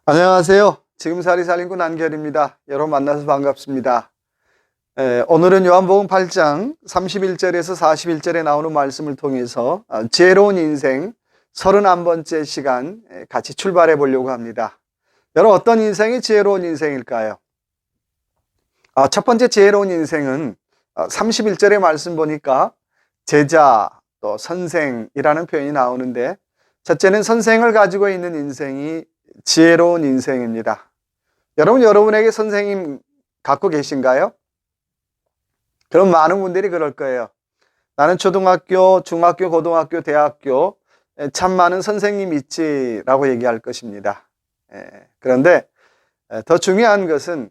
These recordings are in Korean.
안녕하세요. 지금살이 살림꾼 안결입니다. 여러분 만나서 반갑습니다. 오늘은 요한복음 8장 31절에서 41절에 나오는 말씀을 통해서 지혜로운 인생 31번째 시간 같이 출발해 보려고 합니다. 여러분, 어떤 인생이 지혜로운 인생일까요? 첫 번째 지혜로운 인생은 31절의 말씀 보니까 제자 또 선생이라는 표현이 나오는데, 첫째는 선생을 가지고 있는 인생이 지혜로운 인생입니다. 여러분에게 선생님 갖고 계신가요? 그럼 많은 분들이 그럴 거예요. 나는 초등학교, 중학교, 고등학교, 대학교 참 많은 선생님이 있지라고 얘기할 것입니다. 그런데 더 중요한 것은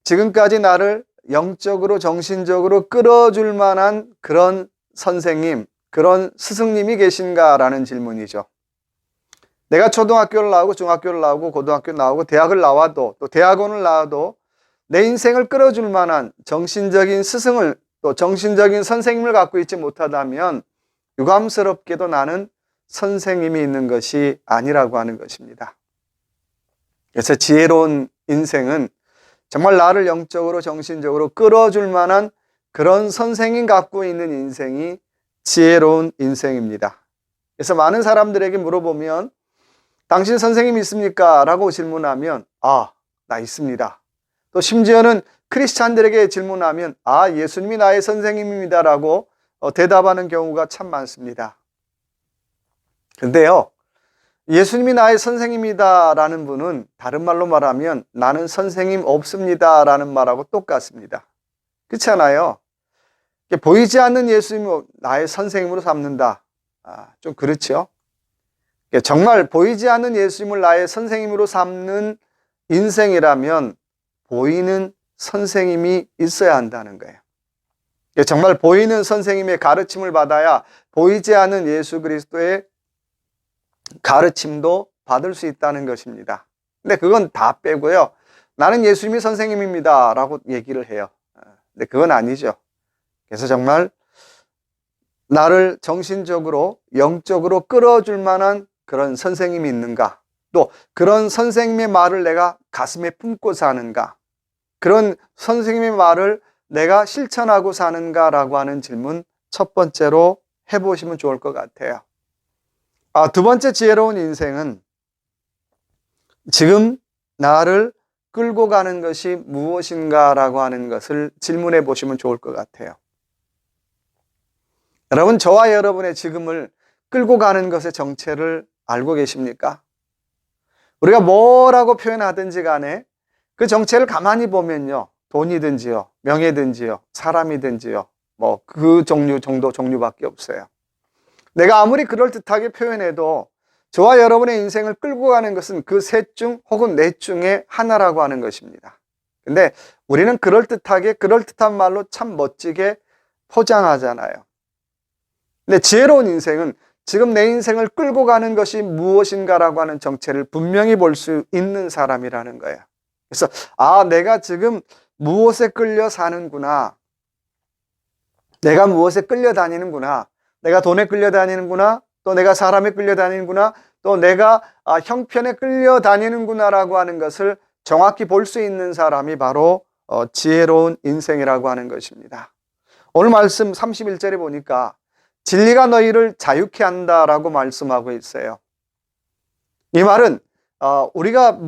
지금까지 나를 영적으로 정신적으로 끌어줄 만한 그런 선생님, 그런 스승님이 계신가라는 질문이죠. 내가 초등학교를 나오고 중학교를 나오고 고등학교를 나오고 대학을 나와도 또 대학원을 나와도 내 인생을 끌어줄 만한 정신적인 스승을 또 정신적인 선생님을 갖고 있지 못하다면 유감스럽게도 나는 선생님이 있는 것이 아니라고 하는 것입니다. 그래서 지혜로운 인생은 정말 나를 영적으로 정신적으로 끌어줄 만한 그런 선생님 갖고 있는 인생이 지혜로운 인생입니다. 그래서 많은 사람들에게 물어보면 당신 선생님 있습니까? 라고 질문하면 나 있습니다. 또 심지어는 크리스찬들에게 질문하면 예수님이 나의 선생님입니다 라고 대답하는 경우가 참 많습니다. 근데요, 예수님이 나의 선생님이다 라는 분은 다른 말로 말하면 나는 선생님 없습니다 라는 말하고 똑같습니다. 그렇잖아요. 보이지 않는 예수님을 나의 선생님으로 삼는다. 좀 그렇죠. 정말 보이지 않는 예수님을 나의 선생님으로 삼는 인생이라면 보이는 선생님이 있어야 한다는 거예요. 정말 보이는 선생님의 가르침을 받아야 보이지 않는 예수 그리스도의 가르침도 받을 수 있다는 것입니다. 근데 그건 다 빼고요, 나는 예수님이 선생님입니다 라고 얘기를 해요. 근데 그건 아니죠. 그래서 정말 나를 정신적으로 영적으로 끌어줄 만한 그런 선생님이 있는가, 또 그런 선생님의 말을 내가 가슴에 품고 사는가, 그런 선생님의 말을 내가 실천하고 사는가라고 하는 질문 첫 번째로 해보시면 좋을 것 같아요. 두 번째 지혜로운 인생은 지금 나를 끌고 가는 것이 무엇인가라고 하는 것을 질문해 보시면 좋을 것 같아요. 여러분, 저와 여러분의 지금을 끌고 가는 것의 정체를 알고 계십니까? 우리가 뭐라고 표현하든지 간에 그 정체를 가만히 보면요, 돈이든지요, 명예든지요, 사람이든지요, 그 종류밖에 없어요. 내가 아무리 그럴듯하게 표현해도 저와 여러분의 인생을 끌고 가는 것은 그 셋 중 혹은 넷 중에 하나라고 하는 것입니다. 근데 우리는 그럴듯한 말로 참 멋지게 포장하잖아요. 근데 지혜로운 인생은 지금 내 인생을 끌고 가는 것이 무엇인가라고 하는 정체를 분명히 볼 수 있는 사람이라는 거예요. 그래서 내가 지금 무엇에 끌려 사는구나, 내가 무엇에 끌려 다니는구나, 내가 돈에 끌려 다니는구나, 또 내가 사람에 끌려 다니는구나, 또 내가 형편에 끌려 다니는구나라고 하는 것을 정확히 볼 수 있는 사람이 바로 지혜로운 인생이라고 하는 것입니다. 오늘 말씀 31절에 보니까 진리가 너희를 자유케 한다라고 말씀하고 있어요. 이 말은 우리가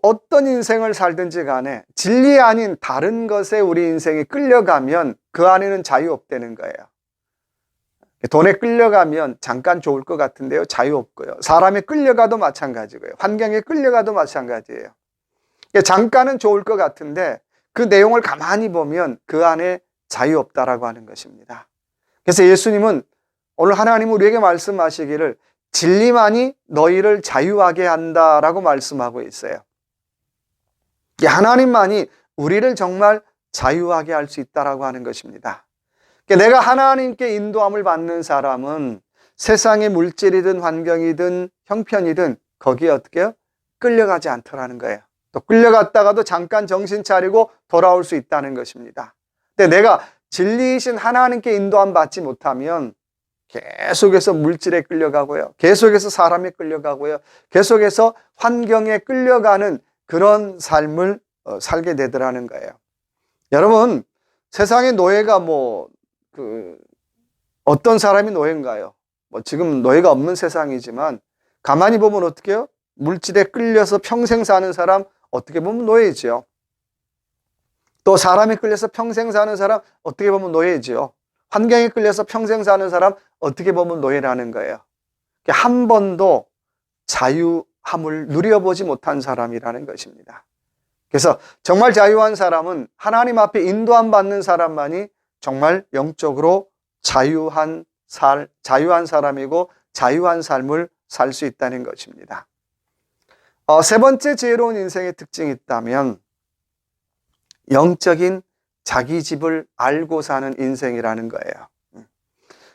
어떤 인생을 살든지 간에 진리 아닌 다른 것에 우리 인생이 끌려가면 그 안에는 자유 없다는 거예요. 돈에 끌려가면 잠깐 좋을 것 같은데요, 자유 없고요. 사람에 끌려가도 마찬가지고요. 환경에 끌려가도 마찬가지예요. 잠깐은 좋을 것 같은데 그 내용을 가만히 보면 그 안에 자유 없다라고 하는 것입니다. 그래서 예수님은 오늘 하나님 우리에게 말씀하시기를 진리만이 너희를 자유하게 한다라고 말씀하고 있어요. 하나님만이 우리를 정말 자유하게 할 수 있다라고 하는 것입니다. 내가 하나님께 인도함을 받는 사람은 세상의 물질이든 환경이든 형편이든 거기에 어떻게 끌려가지 않더라는 거예요. 또 끌려갔다가도 잠깐 정신 차리고 돌아올 수 있다는 것입니다. 근데 내가 진리이신 하나님께 인도함 받지 못하면 계속해서 물질에 끌려가고요. 계속해서 사람에 끌려가고요. 계속해서 환경에 끌려가는 그런 삶을 살게 되더라는 거예요. 여러분, 세상의 노예가 어떤 사람이 노예인가요? 지금 노예가 없는 세상이지만 가만히 보면 어떻게 해요? 물질에 끌려서 평생 사는 사람 어떻게 보면 노예죠. 또 사람에 끌려서 평생 사는 사람 어떻게 보면 노예죠. 환경에 끌려서 평생 사는 사람 어떻게 보면 노예라는 거예요. 한 번도 자유함을 누려보지 못한 사람이라는 것입니다. 그래서 정말 자유한 사람은 하나님 앞에 인도함 받는 사람만이 정말 영적으로 자유한 사람이고 자유한 삶을 살 수 있다는 것입니다. 세 번째 지혜로운 인생의 특징이 있다면 영적인 자기 집을 알고 사는 인생이라는 거예요.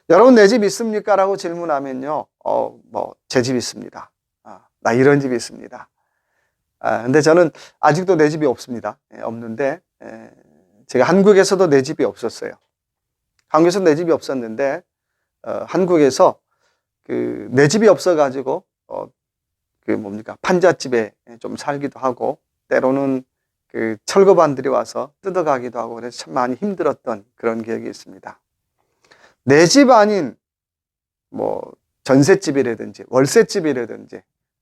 여러분, 내 집 있습니까? 라고 질문하면요, 제 집 있습니다. 나 이런 집이 있습니다. 근데 저는 아직도 내 집이 없습니다. 없는데, 제가 한국에서도 내 집이 없었어요. 한국에서 내 집이 없었는데, 한국에서 내 집이 없어가지고, 판잣집에 좀 살기도 하고, 때로는 철거반들이 와서 뜯어가기도 하고, 그래서 참 많이 힘들었던 그런 기억이 있습니다. 내 집 아닌, 전셋집이라든지, 월세집이라든지,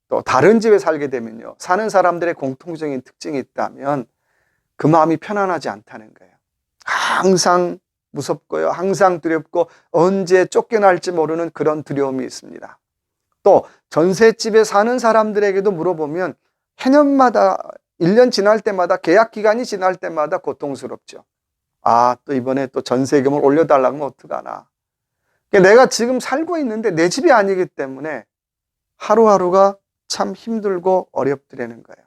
또 다른 집에 살게 되면요, 사는 사람들의 공통적인 특징이 있다면 그 마음이 편안하지 않다는 거예요. 항상 무섭고요, 항상 두렵고 언제 쫓겨날지 모르는 그런 두려움이 있습니다. 또 전셋집에 사는 사람들에게도 물어보면 해년마다 1년 지날 때마다, 계약 기간이 지날 때마다 고통스럽죠. 또 이번에 또 전세금을 올려달라고 하면 어떡하나. 내가 지금 살고 있는데 내 집이 아니기 때문에 하루하루가 참 힘들고 어렵더라는 거예요.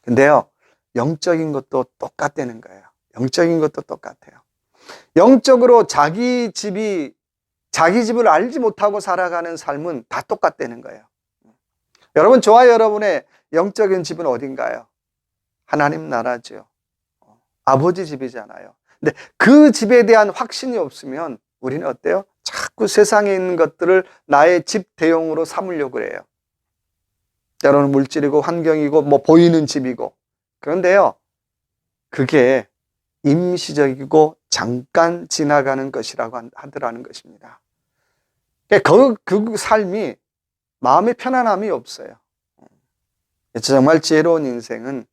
근데요, 영적인 것도 똑같다는 거예요. 영적인 것도 똑같아요. 영적으로 자기 집을 알지 못하고 살아가는 삶은 다 똑같다는 거예요. 여러분, 저와 여러분의 영적인 집은 어딘가요? 하나님 나라죠. 아버지 집이잖아요. 근데 그 집에 대한 확신이 없으면 우리는 어때요? 자꾸 세상에 있는 것들을 나의 집 대용으로 삼으려고 해요. 때로는 물질이고 환경이고 보이는 집이고. 그런데요, 그게 임시적이고 잠깐 지나가는 것이라고 하더라는 것입니다. 그 삶이 마음의 편안함이 없어요. 정말 지혜로운 인생은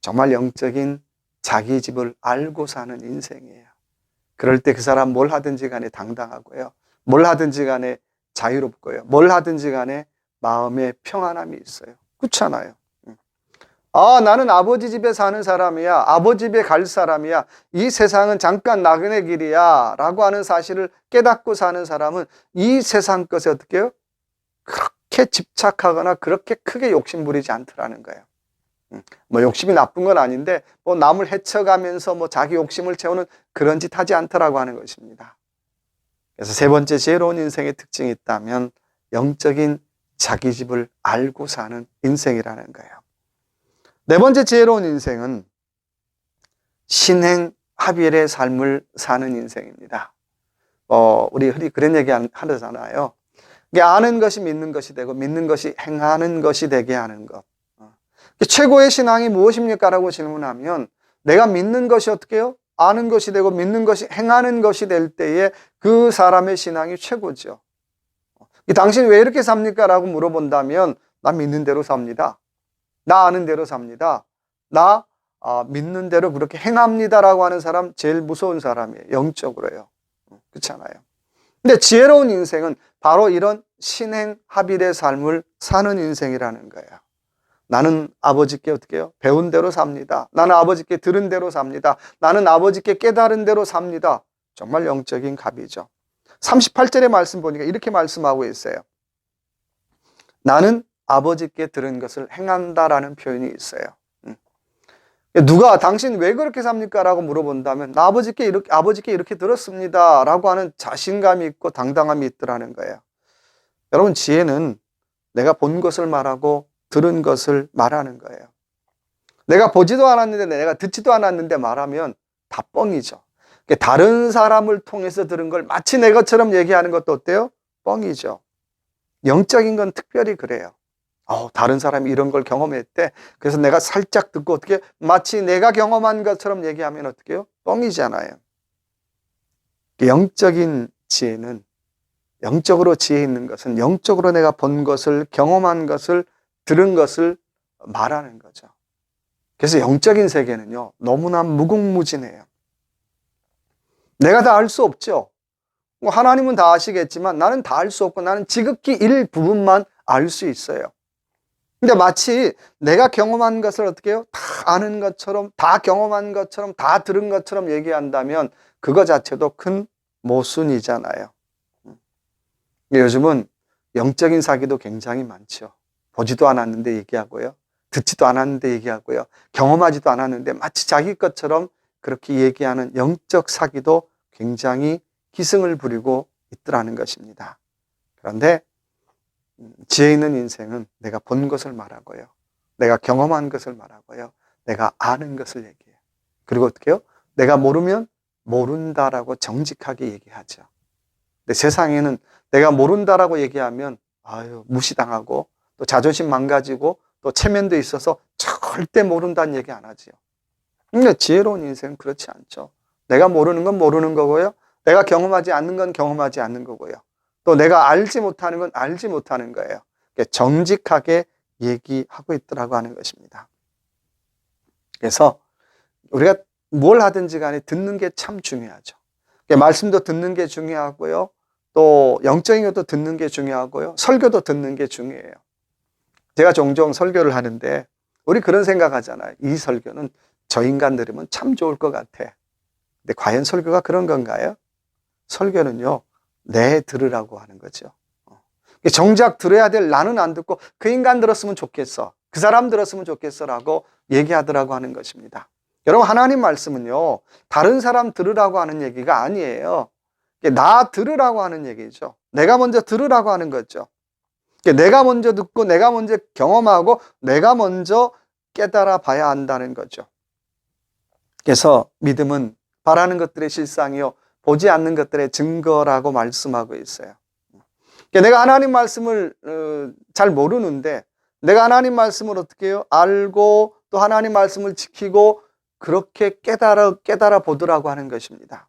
정말 영적인 자기 집을 알고 사는 인생이에요. 그럴 때 그 사람 뭘 하든지 간에 당당하고요, 뭘 하든지 간에 자유롭고요, 뭘 하든지 간에 마음에 평안함이 있어요. 그렇잖아요. 나는 아버지 집에 사는 사람이야, 아버지 집에 갈 사람이야, 이 세상은 잠깐 나그네 길이야 라고 하는 사실을 깨닫고 사는 사람은 이 세상 것에 어떻게 해요? 그렇게 집착하거나 그렇게 크게 욕심부리지 않더라는 거예요. 욕심이 나쁜 건 아닌데 남을 해쳐가면서 자기 욕심을 채우는 그런 짓 하지 않더라고 하는 것입니다. 그래서 세 번째 지혜로운 인생의 특징이 있다면 영적인 자기 집을 알고 사는 인생이라는 거예요. 네 번째 지혜로운 인생은 신행 합일의 삶을 사는 인생입니다. 우리 흔히 그런 얘기 하잖아요. 아는 것이 믿는 것이 되고 믿는 것이 행하는 것이 되게 하는 것. 최고의 신앙이 무엇입니까? 라고 질문하면 내가 믿는 것이 어떻게 해요? 아는 것이 되고 믿는 것이 행하는 것이 될 때에 그 사람의 신앙이 최고죠. 당신 왜 이렇게 삽니까? 라고 물어본다면 나 믿는 대로 삽니다. 나 아는 대로 삽니다. 나 믿는 대로 그렇게 행합니다 라고 하는 사람 제일 무서운 사람이에요. 영적으로요. 그렇잖아요. 근데 지혜로운 인생은 바로 이런 신행 합일의 삶을 사는 인생이라는 거예요. 나는 아버지께 어떻게 해요? 배운 대로 삽니다. 나는 아버지께 들은 대로 삽니다. 나는 아버지께 깨달은 대로 삽니다. 정말 영적인 갑이죠. 38절의 말씀 보니까 이렇게 말씀하고 있어요. 나는 아버지께 들은 것을 행한다라는 표현이 있어요. 누가 당신 왜 그렇게 삽니까? 라고 물어본다면 나 아버지께 이렇게 들었습니다 라고 하는 자신감이 있고 당당함이 있더라는 거예요. 여러분, 지혜는 내가 본 것을 말하고 들은 것을 말하는 거예요. 내가 보지도 않았는데 내가 듣지도 않았는데 말하면 다 뻥이죠. 다른 사람을 통해서 들은 걸 마치 내 것처럼 얘기하는 것도 어때요? 뻥이죠. 영적인 건 특별히 그래요. 다른 사람이 이런 걸 경험했대. 그래서 내가 살짝 듣고 어떻게 마치 내가 경험한 것처럼 얘기하면 어떻게 해요? 뻥이잖아요. 영적인 지혜는, 영적으로 지혜 있는 것은 영적으로 내가 본 것을, 경험한 것을, 들은 것을 말하는 거죠. 그래서 영적인 세계는요, 너무나 무궁무진해요. 내가 다 알 수 없죠. 하나님은 다 아시겠지만 나는 다 알 수 없고 나는 지극히 일부분만 알 수 있어요. 근데 마치 내가 경험한 것을 어떻게 해요? 다 아는 것처럼, 다 경험한 것처럼, 다 들은 것처럼 얘기한다면 그거 자체도 큰 모순이잖아요. 요즘은 영적인 사기도 굉장히 많죠. 보지도 않았는데 얘기하고요. 듣지도 않았는데 얘기하고요. 경험하지도 않았는데 마치 자기 것처럼 그렇게 얘기하는 영적 사기도 굉장히 기승을 부리고 있더라는 것입니다. 그런데 지혜 있는 인생은 내가 본 것을 말하고요. 내가 경험한 것을 말하고요. 내가 아는 것을 얘기해요. 그리고 어떻게 해요? 내가 모르면 모른다라고 정직하게 얘기하죠. 근데 세상에는 내가 모른다라고 얘기하면 무시당하고 또 자존심 망가지고 또 체면도 있어서 절대 모른다는 얘기 안 하지요. 근데 지혜로운 인생은 그렇지 않죠. 내가 모르는 건 모르는 거고요. 내가 경험하지 않는 건 경험하지 않는 거고요. 또 내가 알지 못하는 건 알지 못하는 거예요. 정직하게 얘기하고 있더라고 하는 것입니다. 그래서 우리가 뭘 하든지 간에 듣는 게 참 중요하죠. 말씀도 듣는 게 중요하고요. 또 영적인 것도 듣는 게 중요하고요. 설교도 듣는 게 중요해요. 제가 종종 설교를 하는데 우리 그런 생각하잖아요. 이 설교는 저 인간 들으면 참 좋을 것 같아. 근데 과연 설교가 그런 건가요? 설교는요, 내 들으라고 하는 거죠. 정작 들어야 될 나는 안 듣고 그 인간 들었으면 좋겠어, 그 사람 들었으면 좋겠어 라고 얘기하더라고 하는 것입니다. 여러분, 하나님 말씀은요, 다른 사람 들으라고 하는 얘기가 아니에요. 나 들으라고 하는 얘기죠. 내가 먼저 들으라고 하는 거죠. 내가 먼저 듣고 내가 먼저 경험하고 내가 먼저 깨달아 봐야 한다는 거죠. 그래서 믿음은 바라는 것들의 실상이요, 보지 않는 것들의 증거라고 말씀하고 있어요. 내가 하나님 말씀을 잘 모르는데 내가 하나님 말씀을 어떻게 해요? 알고 또 하나님 말씀을 지키고 그렇게 깨달아 보더라고 하는 것입니다.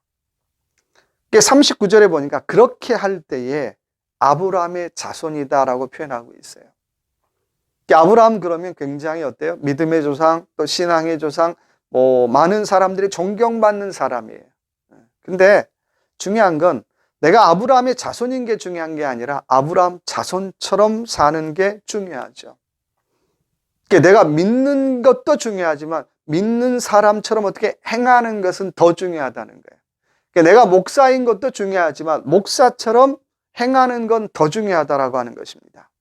39절에 보니까 그렇게 할 때에 아브라함의 자손이다라고 표현하고 있어요. 아브라함 그러면 굉장히 어때요? 믿음의 조상, 또 신앙의 조상, 많은 사람들이 존경받는 사람이에요. 근데 중요한 건 내가 아브라함의 자손인 게 중요한 게 아니라 아브라함 자손처럼 사는 게 중요하죠. 내가 믿는 것도 중요하지만 믿는 사람처럼 어떻게 행하는 것은 더 중요하다는 거예요. 내가 목사인 것도 중요하지만 목사처럼 행하는 건 더 중요하다라고 하는 것입니다.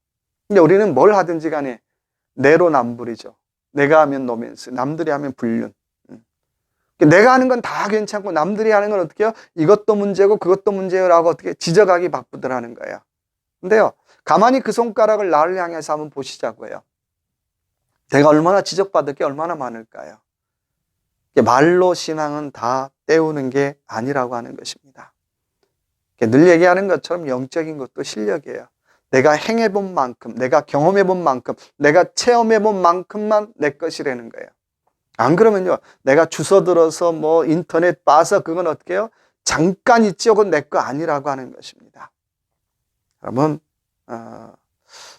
근데 우리는 뭘 하든지 간에 내로남불이죠. 내가 하면 노맨스, 남들이 하면 불륜. 내가 하는 건 다 괜찮고 남들이 하는 건 어떻게 해요? 이것도 문제고 그것도 문제라고 어떻게 지적하기 바쁘더라는 거예요. 근데요, 가만히 그 손가락을 나를 향해서 한번 보시자고요. 내가 얼마나 지적받을 게 얼마나 많을까요? 말로 신앙은 다 때우는 게 아니라고 하는 것입니다. 늘 얘기하는 것처럼 영적인 것도 실력이에요. 내가 행해본 만큼, 내가 경험해본 만큼, 내가 체험해본 만큼만 내 것이라는 거예요. 안 그러면요, 내가 주워 들어서 인터넷 봐서 그건 어떻게 해요? 잠깐 있지, 그건 내 거 아니라고 하는 것입니다. 여러분,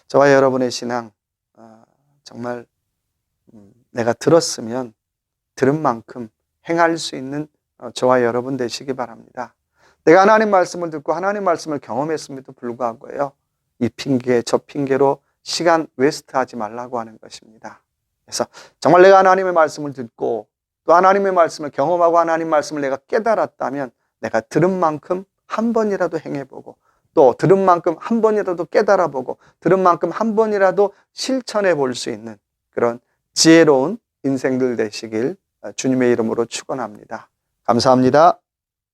저와 여러분의 신앙, 정말 내가 들었으면 들은 만큼 행할 수 있는 저와 여러분 되시기 바랍니다. 내가 하나님 말씀을 듣고 하나님 말씀을 경험했음에도 불구하고요, 이 핑계 저 핑계로 시간 웨스트하지 말라고 하는 것입니다. 그래서 정말 내가 하나님의 말씀을 듣고 또 하나님의 말씀을 경험하고 하나님 말씀을 내가 깨달았다면 내가 들은 만큼 한 번이라도 행해보고 또 들은 만큼 한 번이라도 깨달아보고 들은 만큼 한 번이라도 실천해 볼 수 있는 그런 지혜로운 인생들 되시길 주님의 이름으로 축원합니다. 감사합니다.